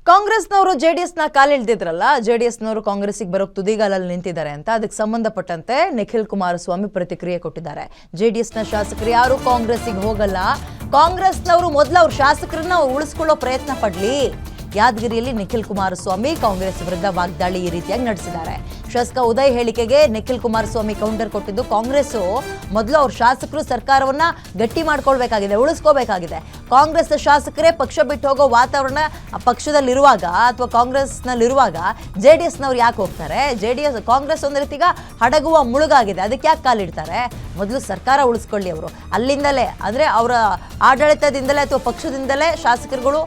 ಕಾಂಗ್ರೆಸ್ನವರು ಜೆಡಿಎಸ್ನ ಕಾಲಿಳಿದಿದ್ರಲ್ಲ, ಜೆಡಿಎಸ್ನವರು ಕಾಂಗ್ರೆಸ್ಸಿಗೆ ಬರೋಕ್ ತುದಿಗಾಲಲ್ಲಿ ನಿಂತಿದ್ದಾರೆ ಅಂತ ಅದಕ್ಕೆ ಸಂಬಂಧಪಟ್ಟಂತೆ ನಿಖಿಲ್ ಕುಮಾರಸ್ವಾಮಿ ಪ್ರತಿಕ್ರಿಯೆ ಕೊಟ್ಟಿದ್ದಾರೆ. ಜೆಡಿಎಸ್ನ ಶಾಸಕರು ಯಾರು ಕಾಂಗ್ರೆಸ್ಸಿಗೆ ಹೋಗಲ್ಲ, ಕಾಂಗ್ರೆಸ್ನವರು ಮೊದಲು ಅವ್ರ ಶಾಸಕರನ್ನ ಉಳಿಸ್ಕೊಳ್ಳೋ ಪ್ರಯತ್ನ ಪಡ್ಲಿ. ಯಾದಗಿರಿಯಲ್ಲಿ ನಿಖಿಲ್ ಕುಮಾರಸ್ವಾಮಿ ಕಾಂಗ್ರೆಸ್ ವಿರುದ್ಧ ವಾಗ್ದಾಳಿ ಈ ರೀತಿಯಾಗಿ ನಡೆಸಿದ್ದಾರೆ. ಶಾಸಕ ಉದಯ್ ಹೇಳಿಕೆಗೆ ನಿಖಿಲ್ ಕುಮಾರಸ್ವಾಮಿ ಕೌಂಟರ್ ಕೊಟ್ಟಿದ್ದು, ಕಾಂಗ್ರೆಸ್ ಮೊದಲು ಅವ್ರ ಶಾಸಕರು ಸರ್ಕಾರವನ್ನ ಗಟ್ಟಿ ಮಾಡ್ಕೊಳ್ಬೇಕಾಗಿದೆ, ಉಳಿಸ್ಕೋಬೇಕಾಗಿದೆ. ಕಾಂಗ್ರೆಸ್ ಶಾಸಕರೇ ಪಕ್ಷ ಬಿಟ್ಟು ಹೋಗೋ ವಾತಾವರಣ ಪಕ್ಷದಲ್ಲಿರುವಾಗ ಅಥವಾ ಕಾಂಗ್ರೆಸ್ನಲ್ಲಿರುವಾಗ ಜೆಡಿಎಸ್ನವ್ರು ಯಾಕೆ ಹೋಗ್ತಾರೆ? ಕಾಂಗ್ರೆಸ್ ಒಂದು ರೀತಿಗ ಹಡಗುವ ಮುಳುಗಾಗಿದೆ, ಅದಕ್ಕೆ ಯಾಕೆ ಕಾಲಿಡ್ತಾರೆ? ಮೊದಲು ಸರ್ಕಾರ ಉಳಿಸ್ಕೊಳ್ಳಿ. ಅವರು ಅಲ್ಲಿಂದಲೇ ಅಂದರೆ ಅವರ ಆಡಳಿತದಿಂದಲೇ ಅಥವಾ ಪಕ್ಷದಿಂದಲೇ ಶಾಸಕರುಗಳು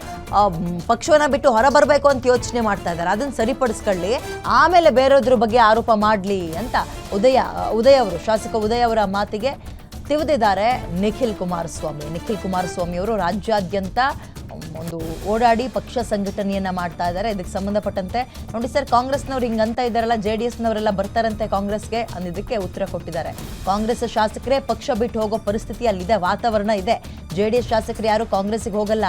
ಪಕ್ಷವನ್ನ ಬಿಟ್ಟು ಹೊರ ಬರಬೇಕು ಅಂತ ಯೋಚನೆ ಮಾಡ್ತಾ ಇದ್ದಾರೆ. ಅದನ್ನು ಸರಿಪಡಿಸ್ಕೊಳ್ಳಿ, ಆಮೇಲೆ ಬೇರೆಯದ್ರ ಬಗ್ಗೆ ಆರೋಪ ಮಾಡಲಿ ಅಂತ ಉದಯ್ ಅವರು, ಶಾಸಕ ಉದಯ್ ಅವರ ಮಾತಿಗೆ ತಿವಿದಿದ್ದಾರೆ ನಿಖಿಲ್ ಕುಮಾರಸ್ವಾಮಿ ಅವರು ರಾಜ್ಯಾದ್ಯಂತ ಒಂದು ಓಡಾಡಿ ಪಕ್ಷ ಸಂಘಟನೆಯನ್ನ ಮಾಡ್ತಾ ಇದ್ದಾರೆ. ಇದಕ್ಕೆ ಸಂಬಂಧಪಟ್ಟಂತೆ ನೋಡಿ ಸರ್, ಕಾಂಗ್ರೆಸ್ನವ್ರು ಹಿಂಗಂತ ಇದ್ದಾರಲ್ಲ, ಜೆಡಿಎಸ್ನವರೆಲ್ಲ ಬರ್ತಾರಂತೆ ಕಾಂಗ್ರೆಸ್ಗೆ ಅಂದಿದ್ದಕ್ಕೆ ಉತ್ತರ ಕೊಟ್ಟಿದ್ದಾರೆ. ಕಾಂಗ್ರೆಸ್ ಶಾಸಕರೇ ಪಕ್ಷ ಬಿಟ್ಟು ಹೋಗೋ ಪರಿಸ್ಥಿತಿ ಅಲ್ಲಿದೆ, ವಾತಾವರಣ ಇದೆ. ಜೆಡಿಎಸ್ ಶಾಸಕರು ಯಾರು ಕಾಂಗ್ರೆಸ್ಗೆ ಹೋಗಲ್ಲ,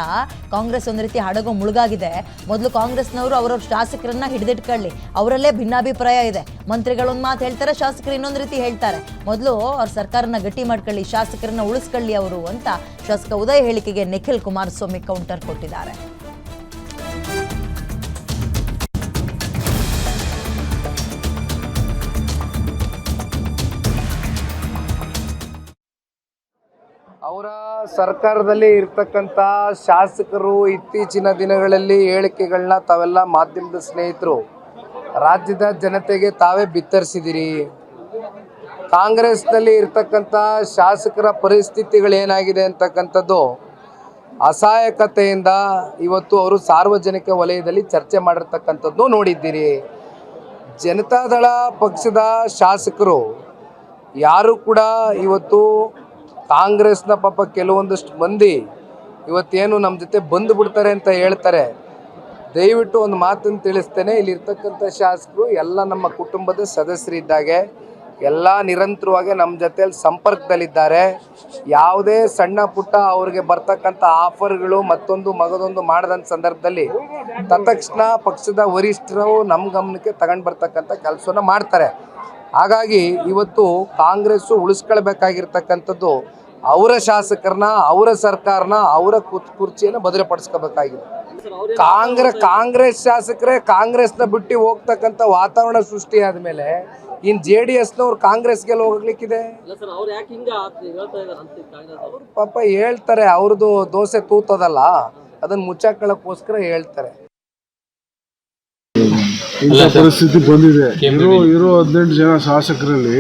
ಕಾಂಗ್ರೆಸ್ ಒಂದು ರೀತಿ ಹಡಗು ಮುಳುಗಾಗಿದೆ. ಮೊದಲು ಕಾಂಗ್ರೆಸ್ನವರು ಅವರವ್ರ ಶಾಸಕರನ್ನ ಹಿಡಿದಿಟ್ಕೊಳ್ಳಿ. ಅವರಲ್ಲೇ ಭಿನ್ನಾಭಿಪ್ರಾಯ ಇದೆ. ಮಂತ್ರಿಗಳೊಂದು ಮಾತು ಹೇಳ್ತಾರೆ, ಶಾಸಕರು ಇನ್ನೊಂದು ರೀತಿ ಹೇಳ್ತಾರೆ. ಮೊದಲು ಅವ್ರ ಸರ್ಕಾರನ ಗಟ್ಟಿ ಮಾಡ್ಕೊಳ್ಳಿ, ಶಾಸಕರನ್ನ ಉಳಿಸ್ಕೊಳ್ಳಿ ಅವರು ಅಂತ ಶಾಸಕ ಉದಯ್ ಹೇಳಿಕೆಗೆ ನಿಖಿಲ್ ಕುಮಾರಸ್ವಾಮಿ ಕೌಂಟರ್ ಕೊಟ್ಟಿದ್ದಾರೆ. ಅವರ ಸರ್ಕಾರದಲ್ಲಿ ಇರ್ತಕ್ಕಂಥ ಶಾಸಕರು ಇತ್ತೀಚಿನ ದಿನಗಳಲ್ಲಿ ಹೇಳಿಕೆಗಳನ್ನ ತಾವೆಲ್ಲ ಮಾಧ್ಯಮದ ಸ್ನೇಹಿತರು ರಾಜ್ಯದ ಜನತೆಗೆ ತಾವೇ ಬಿತ್ತರಿಸಿದಿರಿ. ಕಾಂಗ್ರೆಸ್ನಲ್ಲಿ ಇರ್ತಕ್ಕಂಥ ಶಾಸಕರ ಪರಿಸ್ಥಿತಿಗಳೇನಾಗಿದೆ ಅಂತಕ್ಕಂಥದ್ದು ಅಸಹಾಯಕತೆಯಿಂದ ಇವತ್ತು ಅವರು ಸಾರ್ವಜನಿಕ ವಲಯದಲ್ಲಿ ಚರ್ಚೆ ಮಾಡಿರ್ತಕ್ಕಂಥದ್ದು ನೋಡಿದ್ದೀರಿ. ಜನತಾದಳ ಪಕ್ಷದ ಶಾಸಕರು ಯಾರು ಕೂಡ ಇವತ್ತು ಕಾಂಗ್ರೆಸ್ನ ಪಾಪ ಕೆಲವೊಂದಷ್ಟು ಮಂದಿ ಇವತ್ತೇನು ನಮ್ಮ ಜೊತೆ ಬಂದು ಬಿಡ್ತಾರೆ ಅಂತ ಹೇಳ್ತಾರೆ. ದಯವಿಟ್ಟು ಒಂದು ಮಾತನ್ನು ತಿಳಿಸ್ತೇನೆ, ಇಲ್ಲಿರ್ತಕ್ಕಂಥ ಶಾಸಕರು ಎಲ್ಲ ನಮ್ಮ ಕುಟುಂಬದ ಸದಸ್ಯರಿದ್ದಾಗೆ, ಎಲ್ಲ ನಿರಂತರವಾಗಿ ನಮ್ಮ ಜೊತೆಯಲ್ಲಿ ಸಂಪರ್ಕದಲ್ಲಿದ್ದಾರೆ. ಯಾವುದೇ ಸಣ್ಣ ಪುಟ್ಟ ಅವ್ರಿಗೆ ಬರ್ತಕ್ಕಂಥ ಆಫರ್ಗಳು ಮಗದೊಂದು ಮಾಡಿದಂಥ ಸಂದರ್ಭದಲ್ಲಿ ತತ್ಕ್ಷಣ ಪಕ್ಷದ ವರಿಷ್ಠರು ನಮ್ಮ ಗಮನಕ್ಕೆ ತಗೊಂಡು ಬರ್ತಕ್ಕಂಥ ಕೆಲಸವನ್ನು ಮಾಡ್ತಾರೆ. ಹಾಗಾಗಿ ಇವತ್ತು ಕಾಂಗ್ರೆಸ್ಸು ಉಳಿಸ್ಕೊಳ್ಬೇಕಾಗಿರ್ತಕ್ಕಂಥದ್ದು ಅವರ ಶಾಸಕರನ್ನ, ಅವರ ಸರ್ಕಾರನ, ಅವರ ಕುರ್ಚಿಯನ್ನು ಭದ್ರಪಡಿಸ್ಕೋಬೇಕಾಗಿದೆ. ಕಾಂಗ್ರೆಸ್ ಶಾಸಕರೇ ಕಾಂಗ್ರೆಸ್ನ ಬಿಟ್ಟು ಹೋಗ್ತಕ್ಕಂಥ ವಾತಾವರಣ ಸೃಷ್ಟಿ ಆದಮೇಲೆ ಇನ್ನು JDSನವ್ರು ಕಾಂಗ್ರೆಸ್ಗೆಲ್ಲ ಹೋಗ್ಲಿಕ್ಕಿದೆ? ಅವ್ರು ಪಾಪ ಹೇಳ್ತಾರೆ, ಅವ್ರದ್ದು ದೋಸೆ ತೂತದಲ್ಲ, ಅದನ್ನು ಮುಚ್ಚಾಕೊಳ್ಳೋಕ್ಕೋಸ್ಕರ ಹೇಳ್ತಾರೆ. ಇಂಥ ಪರಿಸ್ಥಿತಿ ಬಂದಿದೆ. ಇರೋ 18 ಜನ ಶಾಸಕರಲ್ಲಿ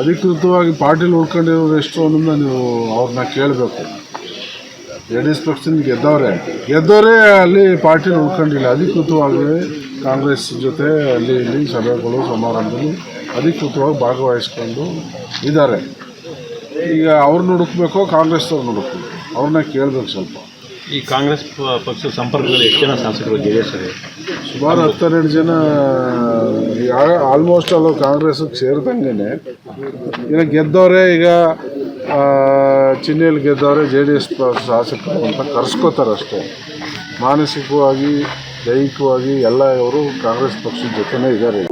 ಅಧಿಕೃತವಾಗಿ ಪಾರ್ಟಿಲಿ ಉಳ್ಕೊಂಡಿರೋರು ಎಷ್ಟು ಅನ್ನೋದನ್ನ ನೀವು ಅವ್ರನ್ನ ಕೇಳಬೇಕು. JDS ಪಕ್ಷದಿಂದ ಗೆದ್ದವರೇ ಅಲ್ಲಿ ಪಾರ್ಟಿಲಿ ಉಳ್ಕೊಂಡಿಲ್ಲ. ಅಧಿಕೃತವಾಗಿ ಕಾಂಗ್ರೆಸ್ ಜೊತೆ ಅಲ್ಲಿ ಇಲ್ಲಿ ಸಭೆಗಳು ಸಮಾರಂಭದಲ್ಲಿ ಅಧಿಕೃತವಾಗಿ ಭಾಗವಹಿಸ್ಕೊಂಡು ಇದ್ದಾರೆ. ಈಗ ಅವ್ರನ್ನ ಹುಡುಕ್ಬೇಕೋ ಕಾಂಗ್ರೆಸ್ನವ್ರನ್ನ ಹುಡುಕ್ಬೇಕು, ಅವ್ರನ್ನ ಕೇಳಬೇಕು. ಸ್ವಲ್ಪ ಈ ಕಾಂಗ್ರೆಸ್ ಪಕ್ಷದ ಸಂಪರ್ಕದಲ್ಲಿ ಎಷ್ಟು ಜನ ಶಾಸಕರು JDS ಸುಮಾರು 12 ಜನ ಆಲ್ಮೋಸ್ಟ್ ಅಲ್ಲ ಕಾಂಗ್ರೆಸ್ಗೆ ಸೇರಿದಂಗೆ. ಈಗ ಗೆದ್ದವರೇ, ಈಗ ಚಿಹ್ನೆಯಲ್ಲಿ ಗೆದ್ದವರೇ JDS ಶಾಸಕರು ಅಂತ ಕರೆಸ್ಕೋತಾರೆ ಅಷ್ಟೇ. ಮಾನಸಿಕವಾಗಿ ದೈಹಿಕವಾಗಿ ಎಲ್ಲ ಇವರು ಕಾಂಗ್ರೆಸ್ ಪಕ್ಷದ ಜೊತೆನೇ ಇದ್ದಾರೆ.